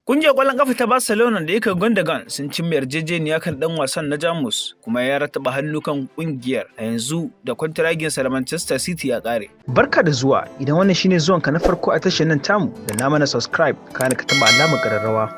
Kungiyar ƙwallon ƙafa ta Barcelona da Gündoğan sun cimma yarjejeniya kan ɗan wasan na Jamus kuma ya rattaba hannu kan ƙungiyar a yanzu da kwantiraginsa da Manchester City ya ƙare. Barka da zuwa, idan wannan shine zuwanka na farko a tashar nan tamu da na mana subscribe kana ka taɓa alamar ƙararrawa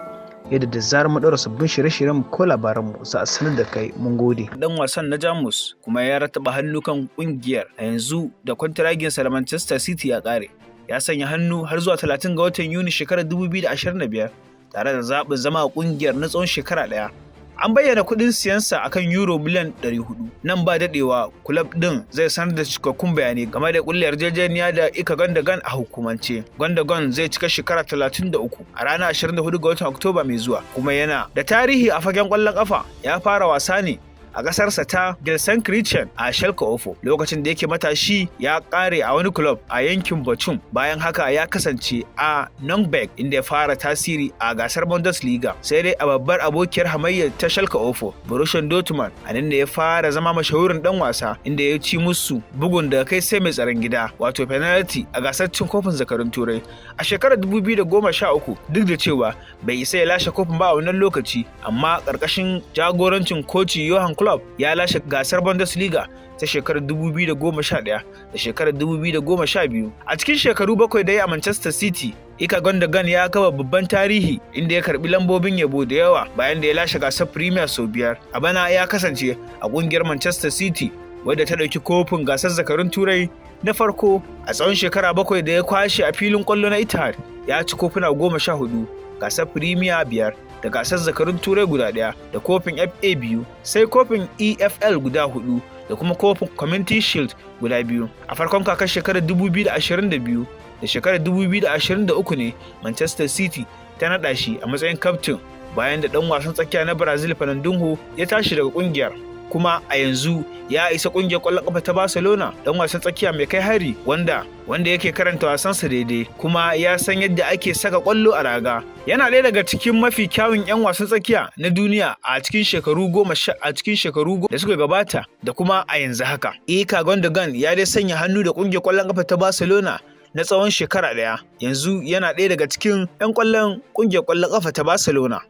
yadda da zarar mu ɗaura sabbin shirye-shiryen mu ko labaran mu za a sanar da kai. Mun gode. Ɗan wasan na Jamus kuma ya rattaba hannu kan ƙungiyar a yanzu da kwantiraginsa da Manchester City ya ƙare. Ya sanya hannu har zuwa 30 ga watan Yuni shekarar 2025. Tare da zaɓin zama a ƙungiyar na tsawon shekara ɗaya. An bayyana kuɗin siyansa akan euro miliyan 400. Nan ba daɗewa, kulab ɗin zai sanar da cikakkun bayanai game da ƙulla yarjejeniya da Gündoğan a hukumance. Gündoğan zai cika shekara 33 a ranar 24 ga watan Oktoba mai zuwa, kuma yana da tarihi a fagen ƙwallon ƙafa. Ya fara wasa ne a ƙasarsa ta Gelsenkirchen a Schalke 04. Lokacin da yake matashi ya ƙare a wani club a yankin Bochum. Bayan haka ya kasance a Nürnberg inda ya fara tasiri a gasar Bundesliga. Sai dai a babbar abokiyar hamayyar ta Schalke 04, Borussia Dortmund, a nan da ya fara zama mashahurin dan wasa inda ya ci musu bugun da kai sai mai tsaron gida, wato penalty, a gasar cin kofin zakarun Turai. A shekarar 2013, duk da cewa bai isa ya lashe kofin ba a wannan lokaci, amma ƙarƙashin jagorancin koci Johan Club ya lashe gasar Bundesliga ta shekarar 2011 da shekarar 2012. A cikin shekaru 7 da ya a Manchester City, Gündoğan ya kafa babban tarihi inda ya karbi lambobin yabo da yawa bayan da ya lashe gasar Premier sau 5. A bana ya kasance a kungiyar Manchester City wadda ta dauki kofin gasar zakarun Turai na farko a tsawon shekara 7 da ya kwashe a filin kwallo na Etihad. Ya ci kofuna 14, gasar Premier 5, da gasar zakarun Turai guda ɗaya, da kofin FA 2, sai kofin EFL guda 4, da kuma kofin Community Shield guda 2. A farkon kakar shekarar 2022 da shekarar 2023 ne Manchester City ta naɗa shi a matsayin kaftin bayan da ɗan wasan tsakiya na Brazil Fernandinho ya tashi daga ƙungiyar. Kuma a yanzu ya isa ƙungiyar ƙwallon ƙafa ta Barcelona, ɗan wasan tsakiya mai kai hari wanda yake karanta wasansa daidai kuma ya san yadda ake saka ƙwallo a raga. Yana ɗaya daga cikin mafi kyawun 'yan wasan tsakiya na duniya a cikin shekaru 10 da suka gabata da kuma a yanzu haka. Gündoğan ya dai sanya hannu da ƙungiyar ƙwallon ƙafa ta Barcelona na tsawon shekara ɗaya. Yanzu yana ɗaya daga cikin 'yan ƙwallon ƙungiyar ƙwallon ƙafa ta Barcelona.